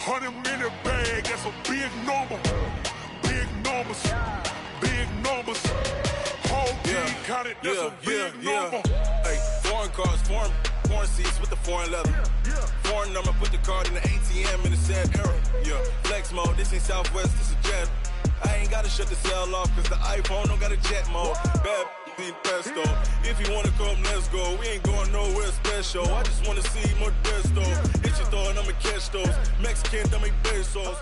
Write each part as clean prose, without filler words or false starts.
100-minute bag, that's a big number. Big numbers, big numbers. Whole team counted, that's a big number. Hey, foreign cars, foreign seats with the foreign leather. Foreign number, put the card in the ATM in the sad era. Yeah, flex mode, this ain't Southwest, this is jet. I ain't gotta shut the cell off, cause the iPhone don't got a jet mode. Bad need pesto. If you wanna come, let's go. We ain't going nowhere special. I just wanna see Modesto. Hit your throw and I'ma catch those. Mexican, don't make pesos.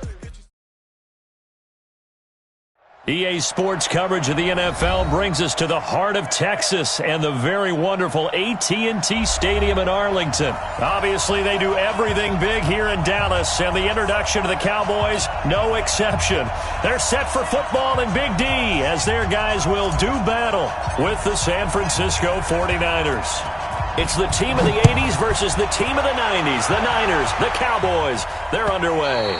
EA Sports coverage of the NFL brings us to the heart of Texas and the very wonderful AT&T Stadium in Arlington. Obviously, they do everything big here in Dallas, and the introduction to the Cowboys, no exception. They're set for football in Big D as their guys will do battle with the San Francisco 49ers. It's the team of the 80s versus the team of the 90s. The Niners, the Cowboys, they're underway.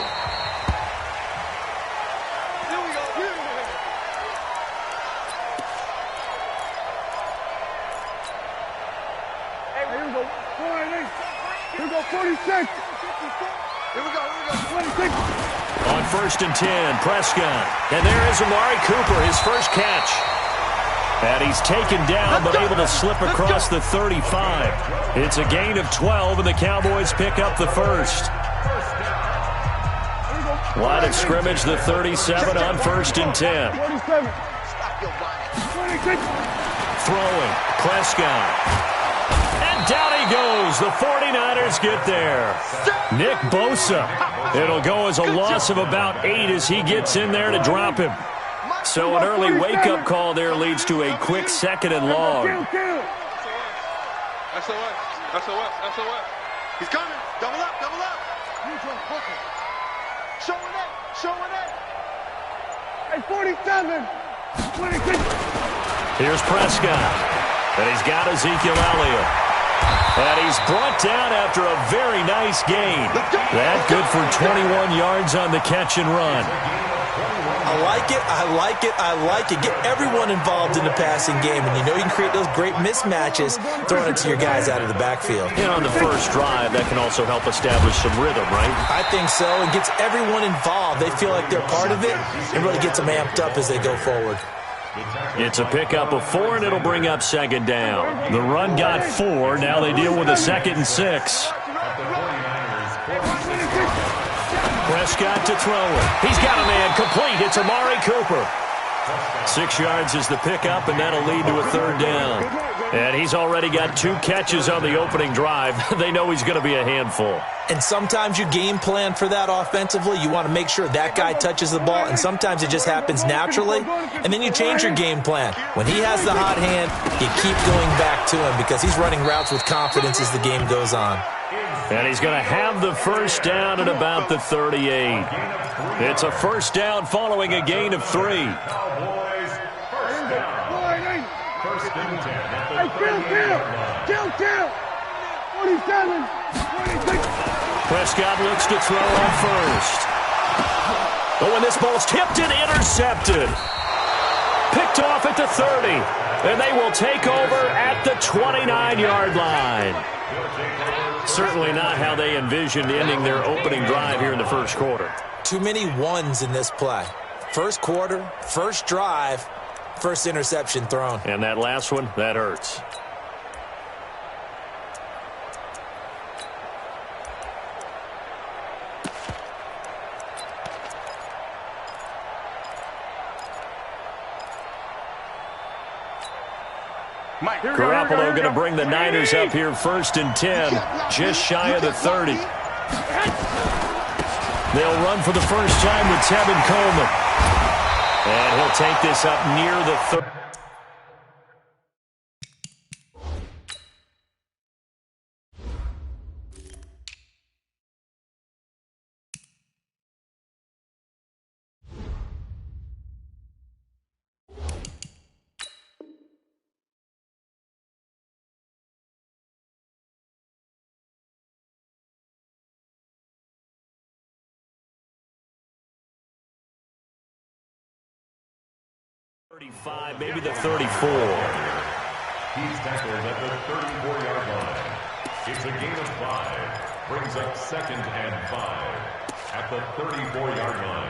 Here we go, 46. Here we go, 26. On 1st and 10, Prescott. And there is Amari Cooper, his first catch. And he's taken down, but able to slip across the 35. It's a gain of 12, and the Cowboys pick up the first. Line of scrimmage, the 37 on 1st and 10. 47. Throwing, Prescott. Down he goes. The 49ers get there. Nick Bosa. It'll go as a loss of about 8 as he gets in there to drop him. So an early wake-up call there leads to a quick 2nd and long. SOS. He's coming. Double up. Showing it. Hey, 47. 26. Here's Prescott. And he's got Ezekiel Elliott. And he's brought down after a very nice gain. That good for 21 yards on the catch and run. I like it. Get everyone involved in the passing game, and you know you can create those great mismatches throwing it to your guys out of the backfield. And on the first drive, that can also help establish some rhythm, right? I think so. It gets everyone involved. They feel like they're part of it, and really gets them amped up as they go forward. It's a pickup of 4, and it'll bring up 2nd down. The run got 4. Now they deal with a 2nd and 6. Prescott to throw it. He's got a man complete. It's Amari Cooper. 6 yards is the pickup, and that'll lead to a 3rd down. And he's already got 2 catches on the opening drive. They know he's going to be a handful. And sometimes you game plan for that offensively. You want to make sure that guy touches the ball, and sometimes it just happens naturally. And then you change your game plan. When he has the hot hand, you keep going back to him because he's running routes with confidence as the game goes on. And he's going to have the first down at about the 38. It's a first down following a gain of 3. Hey, kill. 47. 26. Prescott looks to throw on first. But when this ball's tipped and intercepted. Picked off at the 30. And they will take over at the 29-yard line. Certainly not how they envisioned ending their opening drive here in the first quarter. Too many ones in this play. First quarter, first drive, first interception thrown. And that last one, that hurts. Garoppolo going to bring the Niners up here 1st and 10, just shy of the 30. They'll run for the first time with Tevin Coleman. And he'll take this up near the 30. Maybe the 34. He's tackled at the 34-yard line. It's a gain of 5. Brings up 2nd and 5. the 34-yard line.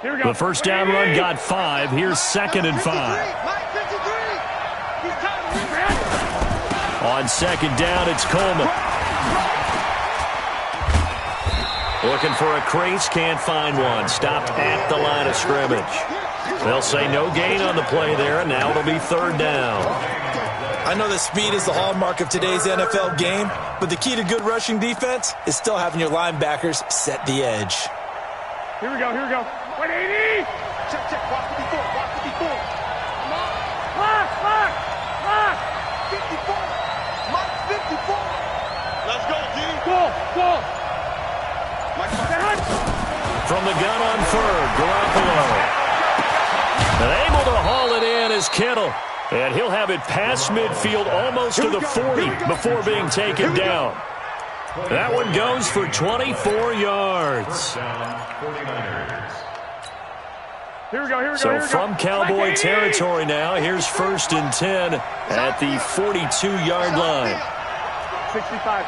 Here we go. The first down run got 5. Here's 2nd and 5. On 2nd down, it's Coleman. Looking for a crease, can't find one. Stopped at the line of scrimmage. They'll say no gain on the play there, and now it'll be 3rd down. I know that speed is the hallmark of today's NFL game, but the key to good rushing defense is still having your linebackers set the edge. Here we go, here we go. 180! Check, check, watch 54, watch 54. Come on. Lock! 54! Mike 54! Let's go, D! Go! From the gun on 3rd, Garoppolo. And able to haul it in is Kittle. And he'll have it past midfield almost to the 40 before being taken down. That one goes for 24 yards. Here we go. So from Cowboy territory now, here's 1st and 10 at the 42-yard line. 65.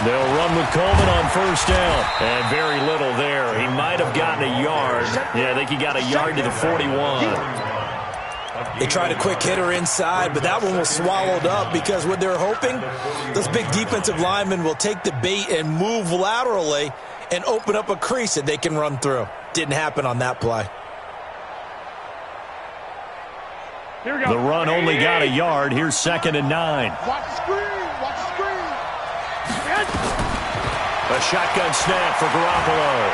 They'll run with Coleman on 1st down. And very little there. He might have gotten a yard. Yeah, I think he got a yard to the 41. They tried a quick hitter inside, but that one was swallowed up because what they're hoping, those big defensive linemen will take the bait and move laterally and open up a crease that they can run through. Didn't happen on that play. Here we go. The run only got a yard. Here's 2nd and 9. Watch the screen. A shotgun snap for Garoppolo.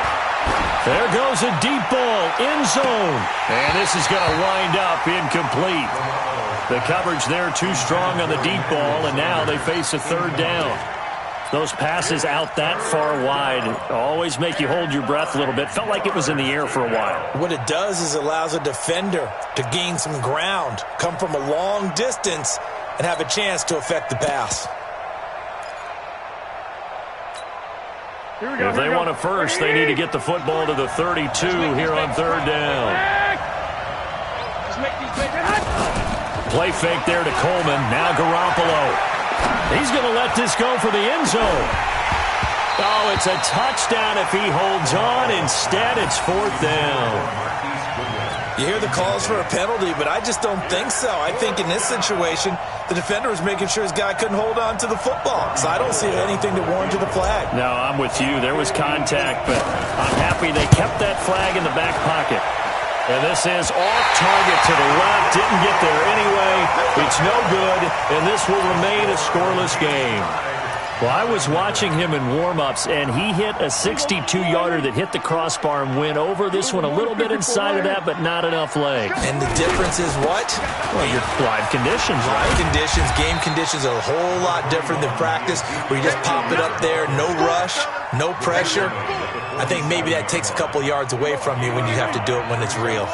There goes a deep ball, end zone. And this is going to wind up incomplete. The coverage there too strong on the deep ball, and now they face a 3rd down. Those passes out that far wide always make you hold your breath a little bit. Felt like it was in the air for a while. What it does is allows a defender to gain some ground, come from a long distance, and have a chance to affect the pass. If they want a first, they need to get the football to the 32 here on 3rd down. Play fake there to Coleman. Now Garoppolo. He's going to let this go for the end zone. Oh, it's a touchdown if he holds on. Instead, it's 4th down. You hear the calls for a penalty, but I just don't think so. I think in this situation, the defender was making sure his guy couldn't hold on to the football. So I don't see anything to warrant the flag. No, I'm with you. There was contact, but I'm happy they kept that flag in the back pocket. And this is off target to the left. Didn't get there anyway. It's no good, and this will remain a scoreless game. Well, I was watching him in warm-ups, and he hit a 62-yarder that hit the crossbar and went over. This one a little bit inside of that, but not enough leg. And the difference is what? Well, your live conditions, right? Live conditions, game conditions are a whole lot different than practice, where you just pop it up there, no rush, no pressure. I think maybe that takes a couple yards away from you when you have to do it when it's real.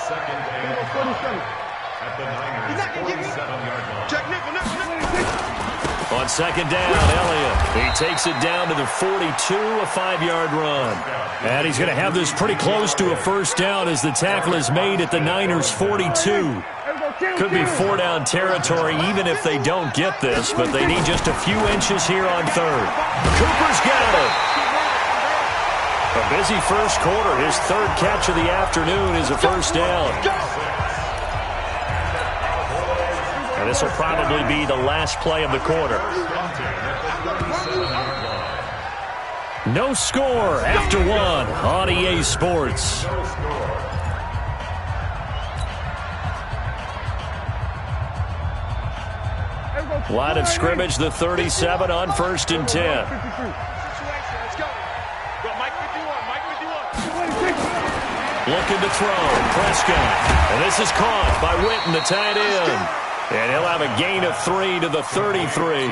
On 2nd down, Elliott. He takes it down to the 42, a 5-yard run. And he's going to have this pretty close to a 1st down as the tackle is made at the Niners' 42. Could be 4-down territory even if they don't get this, but they need just a few inches here on 3rd. Cooper's got it. A busy first quarter. His 3rd catch of the afternoon is a 1st down. And this will probably be the last play of the quarter. No score after 1 on EA Sports. Line of scrimmage, the 37 on 1st and 10. Looking to throw, Prescott. And this is caught by Witten, the tight end. And he'll have a gain of 3 to the 33.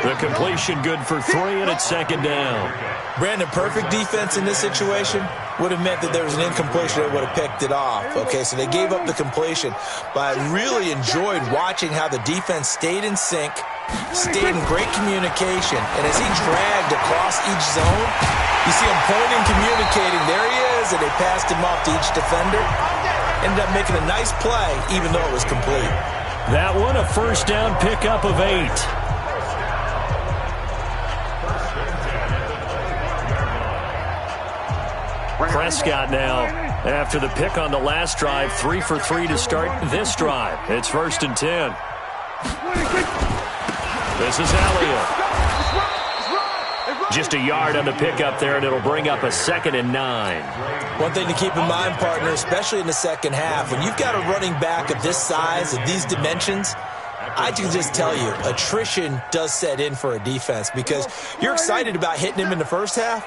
The completion good for 3, and it's 2nd down. Brandon, perfect defense in this situation would have meant that there was an incompletion that would have picked it off. Okay, so they gave up the completion. But I really enjoyed watching how the defense stayed in sync, stayed in great communication. And as he dragged across each zone, you see him pointing, communicating. There he is, and they passed him off to each defender. Ended up making a nice play, even though it was complete. That one, a 1st down pickup of 8. Prescott now, after the pick on the last drive, 3 for 3 to start this drive. It's 1st and 10. This is Elliott. Just a yard on the pickup there, and it'll bring up a 2nd and 9. One thing to keep in mind, partner, especially in the second half, when you've got a running back of this size, of these dimensions, I can just tell you, attrition does set in for a defense because you're excited about hitting him in the first half.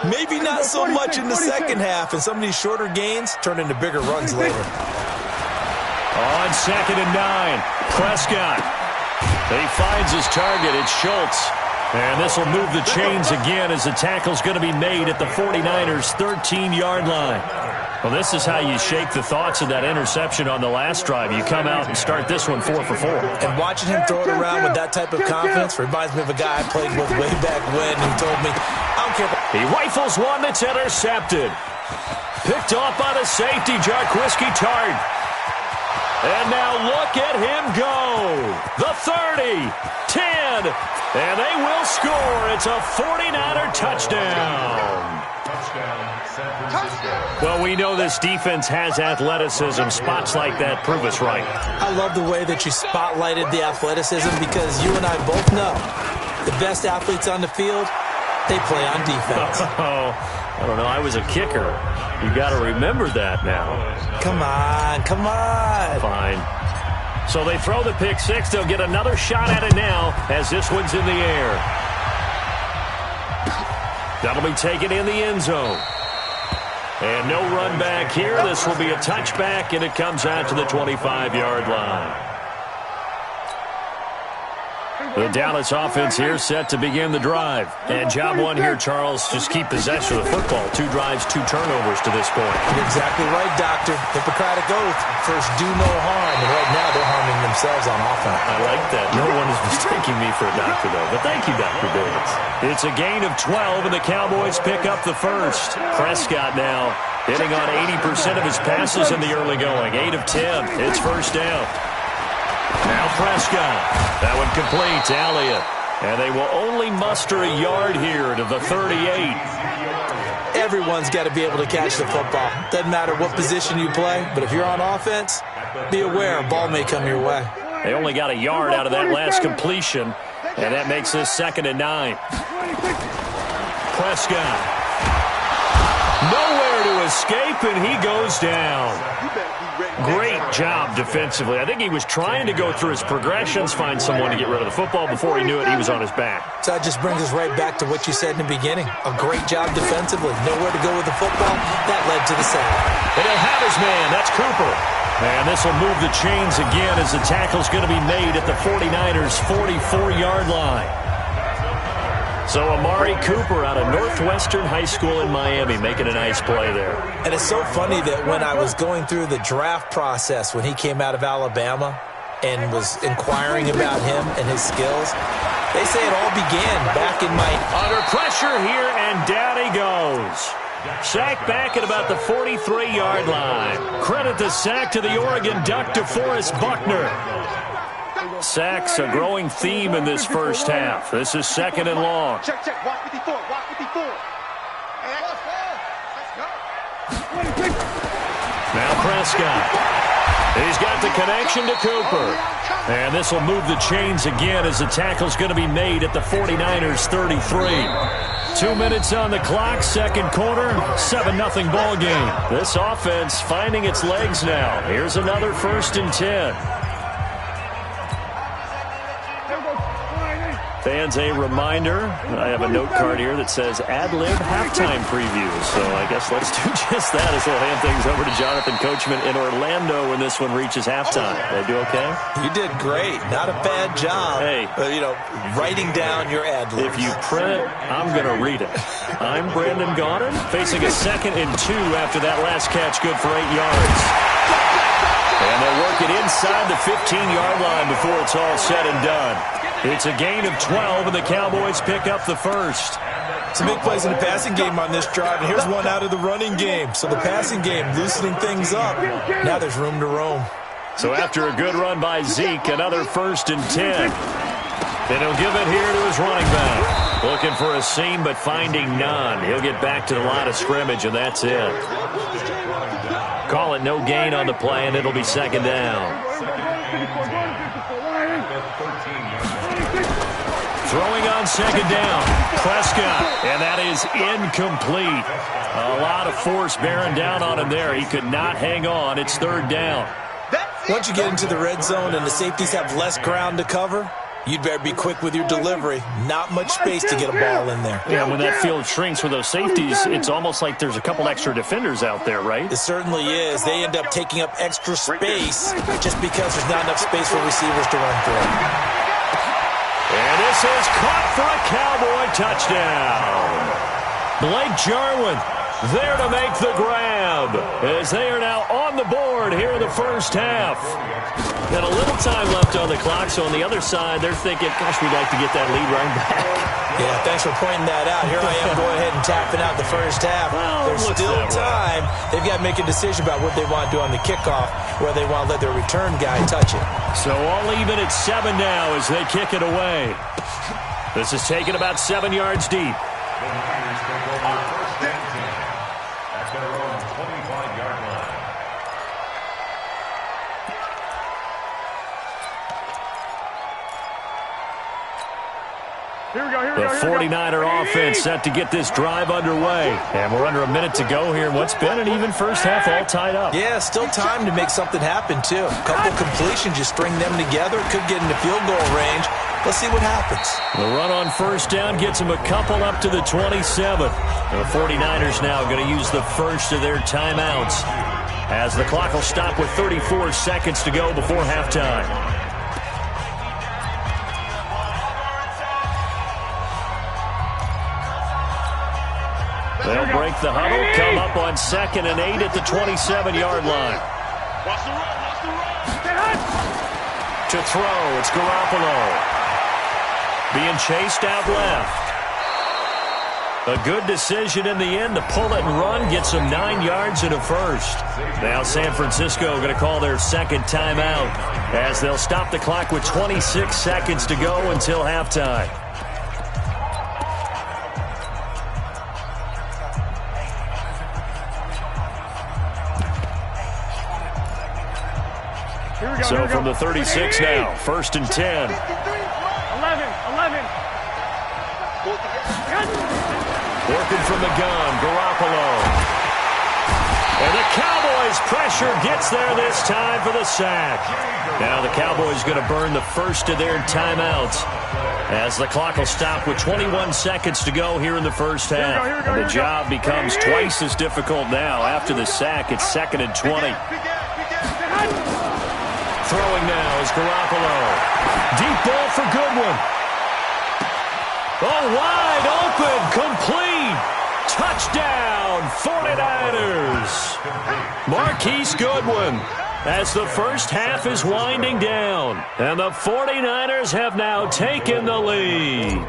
Maybe not so much in the second half, and some of these shorter gains turn into bigger runs later. On 2nd and 9, Prescott. He finds his target. It's Schultz. And this will move the chains again as the tackle's going to be made at the 49ers' 13-yard line. Well, this is how you shake the thoughts of that interception on the last drive. You come out and start this one 4 for 4. And watching him throw it around with that type of confidence reminds me of a guy I played with way back when who told me, I don't care. He rifles one that's intercepted. Picked off by the safety, Jarquiski Tart. And now look at him go. The 30, 10, and they will score. It's a 49er touchdown. Well, we know this defense has athleticism. Spots like that prove us right. I love the way that you spotlighted the athleticism because you and I both know the best athletes on the field, they play on defense. Oh, I don't know. I was a kicker. You got to remember that now. Come on, come on. Fine. So they throw the pick six. They'll get another shot at it now as this one's in the air. That'll be taken in the end zone. And no run back here. This will be a touchback, and it comes out to the 25-yard line. The Dallas offense here set to begin the drive. And job one here, Charles, just keep possession of the football. 2 drives, 2 turnovers to this point. You're exactly right, Doctor. Hippocratic oath. First, do no harm. And right now, they're harming themselves on offense. I like that. No one is mistaking me for a doctor, though. But thank you, Dr. Davis. It's a gain of 12, and the Cowboys pick up the first. Prescott now hitting on 80% of his passes in the early going. 8 of 10. It's first down. Now Prescott. That one complete to Elliott. And they will only muster a yard here to the 38. Everyone's got to be able to catch the football. Doesn't matter what position you play, but if you're on offense, be aware a ball may come your way. They only got a yard out of that last completion, and that makes this 2nd and 9. Prescott. Nowhere to escape, and he goes down. Great job defensively. I think he was trying to go through his progressions, find someone to get rid of the football. Before he knew it, he was on his back. So that just brings us right back to what you said in the beginning. A great job defensively. Nowhere to go with the football. That led to the sack. And he'll have his man. That's Cooper. And this will move the chains again as the tackle's going to be made at the 49ers' 44-yard line. So Amari Cooper out of Northwestern High School in Miami making a nice play there. And it's so funny that when I was going through the draft process when he came out of Alabama and was inquiring about him and his skills, they say it all began back in my... Under pressure here, and down he goes. Sack back at about the 43-yard line. Credit the sack to the Oregon Duck, DeForest Buckner. Sacks a growing theme in this first half. This is 2nd and long. Check, watch 54, watch 54. Now Prescott. He's got the connection to Cooper. And this will move the chains again as the tackle's going to be made at the 49ers' 33. 2 minutes on the clock, second quarter, 7-0 ball game. This offense finding its legs now. Here's another 1st and 10. Fans, a reminder, I have a note card here that says ad-lib halftime preview. So I guess let's do just that as we'll hand things over to Jonathan Coachman in Orlando when this one reaches halftime. Did I do okay? You did great. Not a bad job. Hey. Writing down your ad-libs. If you print it, I'm going to read it. I'm Brandon Gaudin, facing a 2nd and 2 after that last catch, good for 8 yards. And they'll work it inside the 15-yard line before it's all said and done. It's a gain of 12, and the Cowboys pick up the first. Some big plays in the passing game on this drive, and here's one out of the running game. So the passing game loosening things up. Now there's room to roam. So after a good run by Zeke, another 1st and 10. And he'll give it here to his running back. Looking for a seam, but finding none. He'll get back to the line of scrimmage, and that's it. Call it no gain on the play, and it'll be second down. Throwing on second down, Prescott, and that is incomplete. A lot of force bearing down on him there. He could not hang on. It's third down. Once you get into the red zone and the safeties have less ground to cover, you'd better be quick with your delivery. Not much space to get a ball in there. Yeah, when that field shrinks with those safeties, it's almost like there's a couple extra defenders out there, right? It certainly is. They end up taking up extra space just because there's not enough space for receivers to run through. And this is caught for a Cowboy touchdown. Blake Jarwin there to make the grab as they are now on the board here in the first half. Got a little time left on the clock, so on the other side, they're thinking, gosh, we'd like to get that lead right back. Yeah, thanks for pointing that out. Here I am going ahead and tapping out the first half. Well, there's still time. They've got to make a decision about what they want to do on the kickoff, whether they want to let their return guy touch it. So all even at 7 now as they kick it away. This is taken about 7 yards deep. The 49er offense set to get this drive underway. And we're under a minute to go here. What's been an even first half all tied up. Yeah, still time to make something happen, too. A couple completions, you string them together. Could get into field goal range. Let's see what happens. The run on first down gets them a couple up to the 27. The 49ers now going to use the first of their timeouts as the clock will stop with 34 seconds to go before halftime. They'll break the huddle, come up on 2nd and 8 at the 27-yard line. To throw, it's Garoppolo. Being chased out left. A good decision in the end to pull it and run, gets them 9 yards and a first. Now San Francisco going to call their second timeout as they'll stop the clock with 26 seconds to go until halftime. So from the 36 now, 1st and 10. 11. Working from the gun, Garoppolo. And the Cowboys' pressure gets there this time for the sack. Now the Cowboys going to burn the first of their timeouts as the clock will stop with 21 seconds to go here in the first half. And the job becomes twice as difficult now. After the sack, it's 2nd and 20. Throwing now is Garoppolo. Deep ball for Goodwin. Oh, wide open, complete. Touchdown, 49ers. Marquise Goodwin as the first half is winding down. And the 49ers have now taken the lead.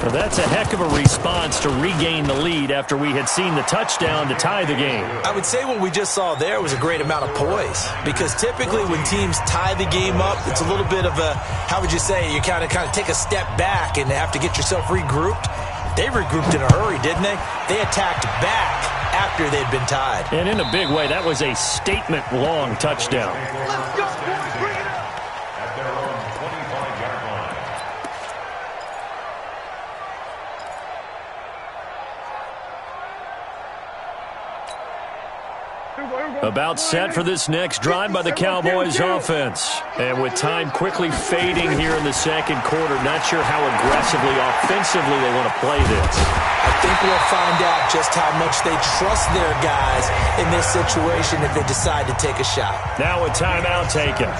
Well, that's a heck of a response to regain the lead after we had seen the touchdown to tie the game. I would say what we just saw there was a great amount of poise, because typically when teams tie the game up, it's a little bit of a, how would you say, you kind of take a step back and have to get yourself regrouped. They regrouped in a hurry, didn't they? They attacked back after they'd been tied. And in a big way, that was a statement-long touchdown. Let's go, boys, bring it up. At their own 25-yard line. About set for this next drive by the Cowboys offense. And with time quickly fading here in the second quarter, not sure how aggressively, offensively they want to play this. I think we'll find out just how much they trust their guys in this situation if they decide to take a shot. Now a timeout taken.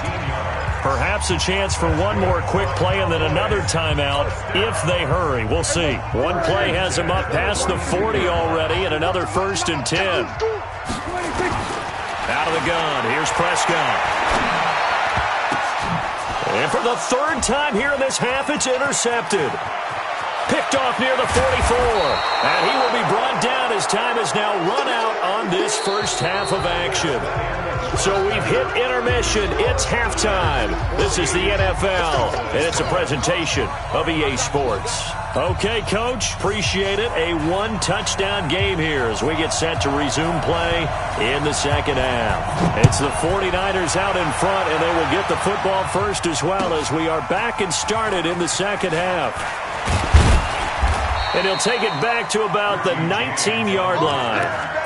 Perhaps a chance for one more quick play and then another timeout if they hurry. We'll see. One play has them up past the 40 already and another 1st and 10. Out of the gun, here's Prescott. And for the 3rd time here in this half, it's intercepted. Picked off near the 44. And he will be brought down as time is now run out on this first half of action. So we've hit intermission. It's halftime. This is the NFL, and it's a presentation of EA Sports. Okay, Coach, appreciate it. A one-touchdown game here as we get set to resume play in the second half. It's the 49ers out in front, and they will get the football first as well as we are back and started in the second half. And he'll take it back to about the 19-yard line.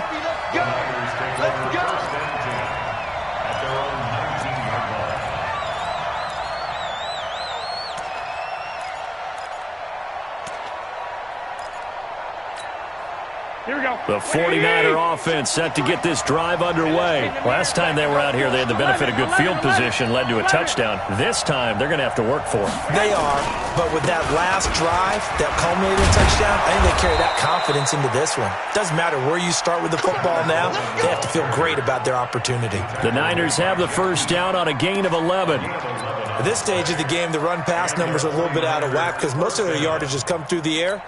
Here we go. The 49er offense set to get this drive underway. Last time they were out here, they had the benefit of good field position, led to a touchdown. This time, they're going to have to work for it. They are, but with that last drive, that culminating touchdown, I think they carry that confidence into this one. Doesn't matter where you start with the football now, they have to feel great about their opportunity. The Niners have the first down on a gain of 11. At this stage of the game, the run-pass numbers are a little bit out of whack because most of their yardage has come through the air.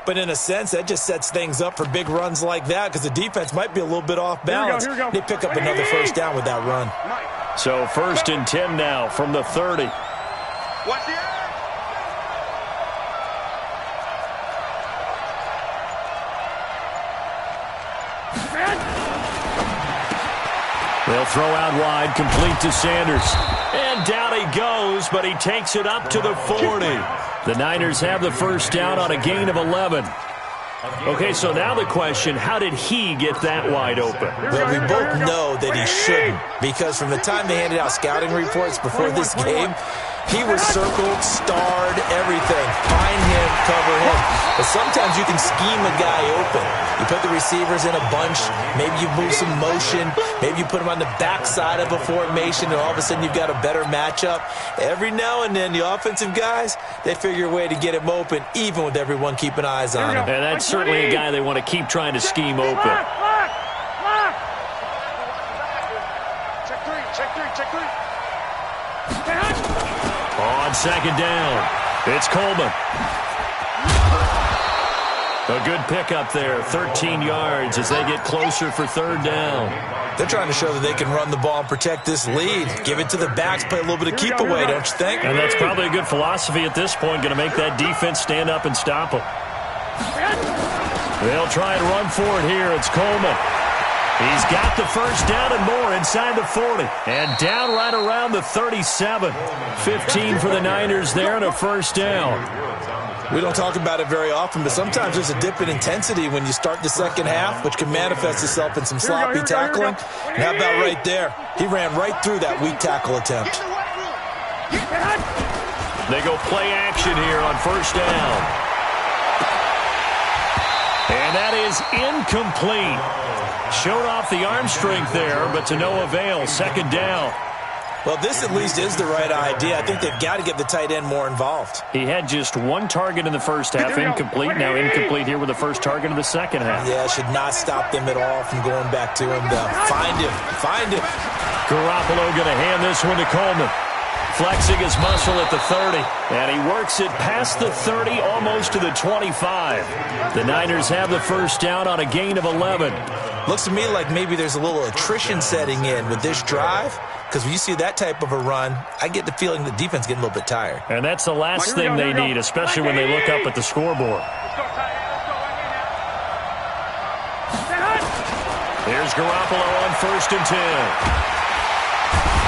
But in a sense, that just sets things up for big runs like that because the defense might be a little bit off balance. Here we go. They pick up another first down with that run. So 1st and 10 now from the 30. Watch the air. They'll throw out wide, complete to Sanders. And down he goes, but he takes it up to the 40. The Niners have the first down on a gain of 11. Okay, so now the question, how did he get that wide open? Well, we both know that he shouldn't because from the time they handed out scouting reports before this game, he was circled, starred, everything. Find him, cover him. But sometimes you can scheme a guy open. You put the receivers in a bunch. Maybe you move some motion. Maybe you put them on the backside of a formation, and all of a sudden you've got a better matchup. Every now and then, the offensive guys, they figure a way to get him open, even with everyone keeping eyes on him. And that's certainly a guy they want to keep trying to scheme open. Check three. On second down, it's Coleman. A good pickup there, 13 yards as they get closer for third down. They're trying to show that they can run the ball and protect this lead. Give it to the backs, play a little bit of keep away, don't you think? And that's probably a good philosophy at this point, going to make that defense stand up and stop them. They'll try and run for it here. It's Coleman. He's got the first down and more inside the 40. And down right around the 37. 15 for the Niners there and a first down. We don't talk about it very often, but sometimes there's a dip in intensity when you start the second half, which can manifest itself in some sloppy tackling. And how about right there? He ran right through that weak tackle attempt. They go play action here on first down. And that is incomplete. Showed off the arm strength there, but to no avail. Second down. Well, this at least is the right idea. I think they've got to get the tight end more involved. He had just one target in the first half, incomplete. Now incomplete here with the first target of the second half. Yeah, it should not stop them at all from going back to him, though. Find him. Garoppolo going to hand this one to Coleman. Flexing his muscle at the 30. And he works it past the 30, almost to the 25. The Niners have the first down on a gain of 11. Looks to me like maybe there's a little attrition setting in with this drive. Because when you see that type of a run, I get the feeling the defense getting a little bit tired. And that's the last thing they need, especially when they look up at the scoreboard. Here's Garoppolo on 1st and 10.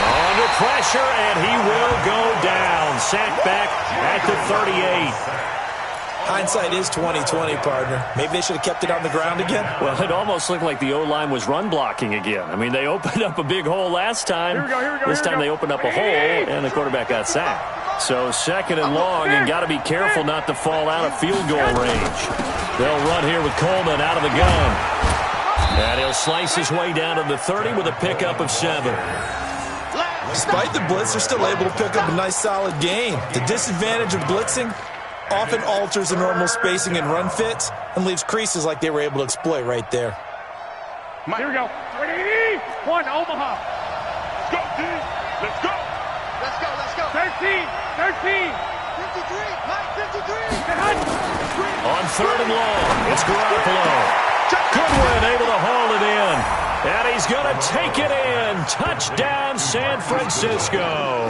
Under pressure, and he will go down. Sacked back at the 38. Hindsight is 20/20, partner. Maybe they should have kept it on the ground again. Well, it almost looked like the O-line was run blocking again. I mean, they opened up a big hole last time. This time they opened up a hole, and the quarterback got sacked. So second and long, and got to be careful not to fall out of field goal range. They'll run here with Coleman out of the gun. And he'll slice his way down to the 30 with a pickup of 7. Despite the blitz, they're still able to pick up a nice, solid gain. The disadvantage of blitzing often alters the normal spacing and run fits and leaves creases like they were able to exploit right there. Here we go. 1, Omaha. Let's go, D. Let's go. Let's go. 13. 53. Mike, 53. On 3rd and long, it's Garoppolo. Goodwin able to haul it in. And he's going to take it in. Touchdown, San Francisco.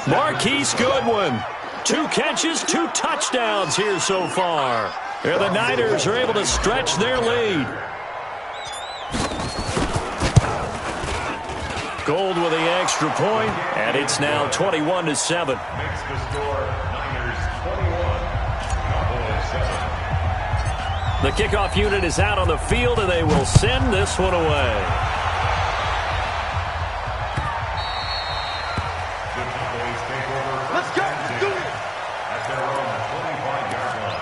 Marquise Goodwin. 2 catches, 2 touchdowns here so far. And the Niners are able to stretch their lead. Gold with the extra point, and it's now 21-7. Makes the score Niners 21, Cowboys 7. The kickoff unit is out on the field, and they will send this one away. The Cowboys take over. Let's go. Let's do it. At their own 25-yard line.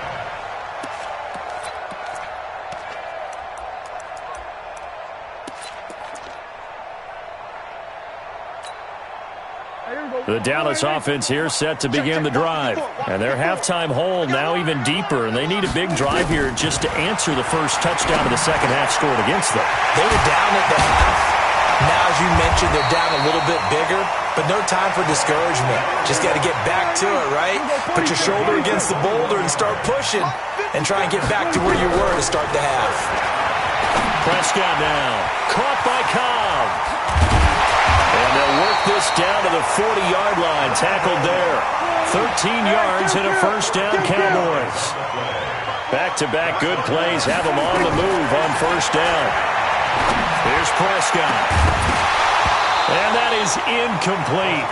The Dallas offense here set to begin the drive. And their halftime hole now even deeper, and they need a big drive here just to answer the first touchdown of the second half scored against them. They were down at the half. Now, as you mentioned, they're down a little bit bigger, but no time for discouragement. Just got to get back to it, right? Put your shoulder against the boulder and start pushing and try and get back to where you were to start the half. Prescott now, caught by Cobb. And they'll work this down to the 40-yard line, tackled there. 13 yards and a first down, Cowboys. Back-to-back good plays have them on the move on first down. Here's Prescott. And that is incomplete.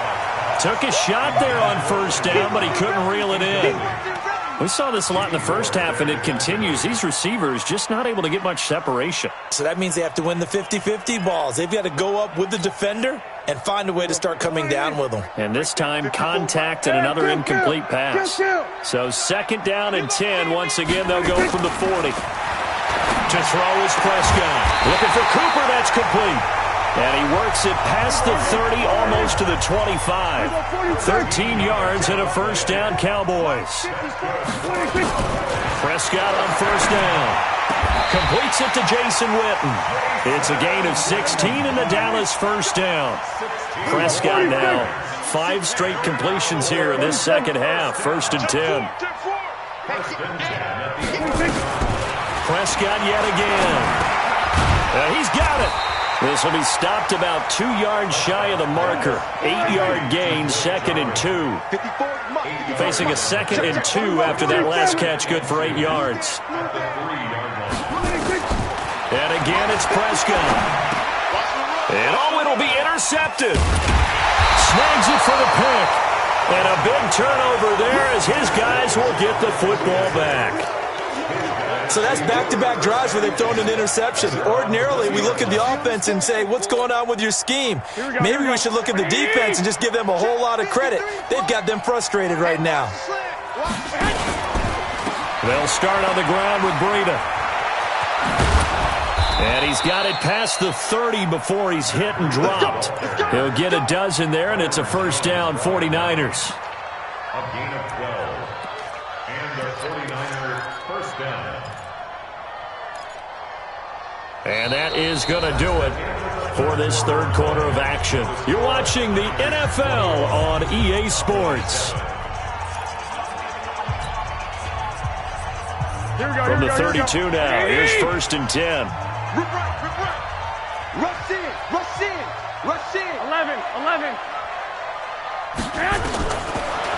Took a shot there on first down, but he couldn't reel it in. We saw this a lot in the first half, and it continues. These receivers just not able to get much separation. So that means they have to win the 50-50 balls. They've got to go up with the defender and find a way to start coming down with them. And this time, contact and another incomplete pass. So second down and 10. Once again, they'll go from the 40. To throw is Prescott. Looking for Cooper. That's complete. And he works it past the 30, almost to the 25. 13 yards and a first down, Cowboys. Prescott on first down. Completes it to Jason Witten. It's a gain of 16 and the Dallas first down. Prescott now. 5 straight completions here in this second half. First and 10. Prescott yet again. He's got it. This will be stopped about 2 yards shy of the marker. 8-yard gain, second and 2. Facing a second and 2 after that last catch, good for 8 yards. And again, it's Prescott. And it'll be intercepted. Snags it for the pick. And a big turnover there as his guys will get the football back. So that's back-to-back drives where they've thrown an interception. Ordinarily, we look at the offense and say, what's going on with your scheme? Maybe we should look at the defense and just give them a whole lot of credit. They've got them frustrated right now. They'll start on the ground with Breida. And he's got it past the 30 before he's hit and dropped. He'll get a dozen there, and it's a first down, 49ers. A gain of 12. And the 49ers first down. And that is going to do it for this third quarter of action. You're watching the NFL on EA Sports. From the 32 now, here's first and 10. Rush in, rush in, rush in. 11.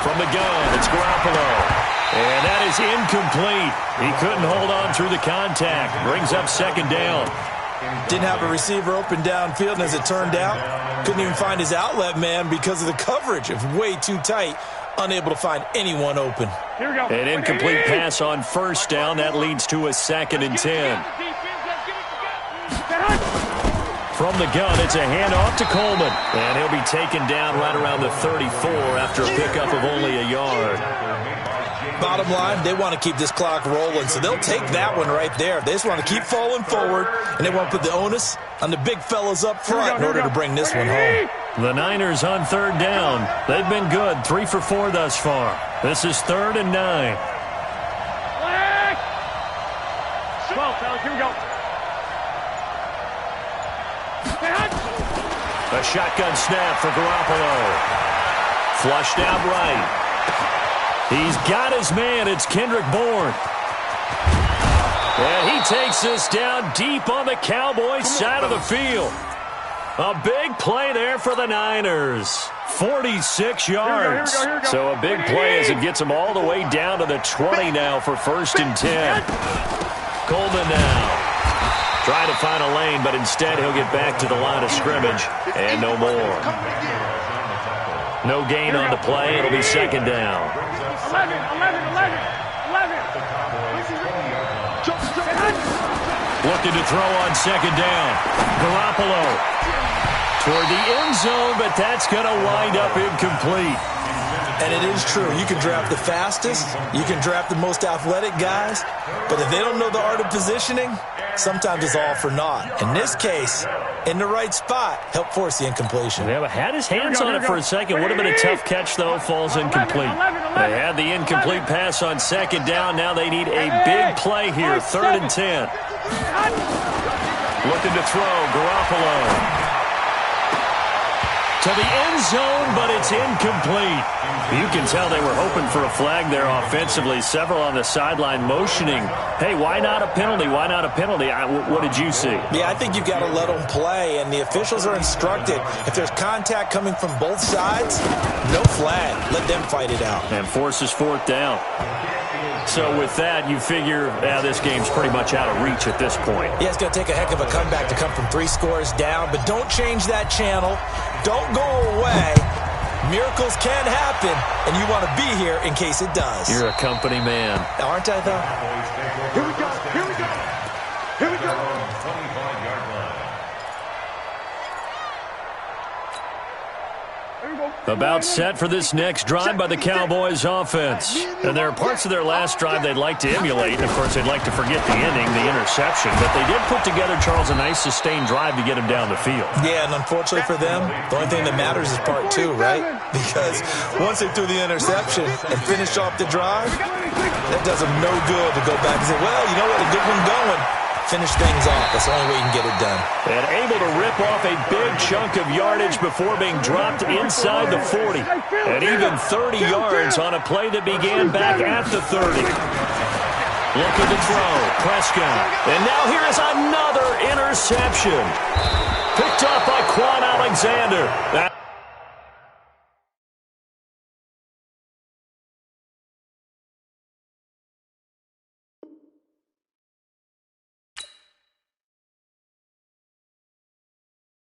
From the gun, it's Garoppolo. And that is incomplete. He couldn't hold on through the contact. Brings up second down. Didn't have a receiver open downfield, and as it turned out, couldn't even find his outlet man because of the coverage. It was way too tight, unable to find anyone open. Here we go. An incomplete pass on first down. That leads to a second and 10. From the gun, it's a handoff to Coleman. And he'll be taken down right around the 34 after a pickup of only a yard. Bottom line, they want to keep this clock rolling, so they'll take that one right there. They just want to keep falling forward, and they want to put the onus on the big fellas up front in order to bring this one home. The Niners on third down. They've been good, 3 for 4 thus far. This is 3rd and 9. 12, fellas, here we go. A shotgun snap for Garoppolo. Flushed out right. He's got his man. It's Kendrick Bourne. And he takes this down deep on the Cowboys side of the field. A big play there for the Niners. 46 yards. So a big play as it gets them all the way down to the 20 now for 1st and 10. Coleman now. Trying to find a lane, but instead he'll get back to the line of scrimmage. And no more. No gain on the play. It'll be 2nd down. 11. Looking to throw on 2nd down. Garoppolo toward the end zone, but that's going to wind up incomplete. And it is true. You can draft the fastest. You can draft the most athletic guys. But if they don't know the art of positioning, sometimes it's all for naught. In this case, in the right spot, help force the incompletion. They had his hands on it for a second. Would have been a tough catch, though. Falls incomplete. They had the incomplete pass on 2nd down. Now they need a big play here. 3rd and 10. Looking to throw. Garoppolo to the end zone, but it's incomplete. You can tell they were hoping for a flag there offensively. Several on the sideline motioning, hey, why not a penalty? Why not a penalty? What did you see? Yeah, I think you've got to let them play, and the officials are instructed. If there's contact coming from both sides, no flag. Let them fight it out. And forces 4th down. So with that, you figure this game's pretty much out of reach at this point. Yeah, it's going to take a heck of a comeback to come from 3 scores down, but don't change that channel. Don't go away. Miracles can happen, and you want to be here in case it does. You're a company man. Aren't I, though? Here we go. Here we go. About set for this next drive by the Cowboys offense. And there are parts of their last drive they'd like to emulate. And, of course, they'd like to forget the ending, the interception. But they did put together, Charles, a nice sustained drive to get him down the field. Yeah, and unfortunately for them, the only thing that matters is part 2, right? Because once they threw the interception and finished off the drive, that does them no good to go back and say, well, you know what, a good one going. Finish things off. That's the only way you can get it done. And able to rip off a big chunk of yardage before being dropped inside the 40. And even 30 yards on a play that began back at the 30. Looking to throw. Prescott. And now here is another interception. Picked up by Quan Alexander.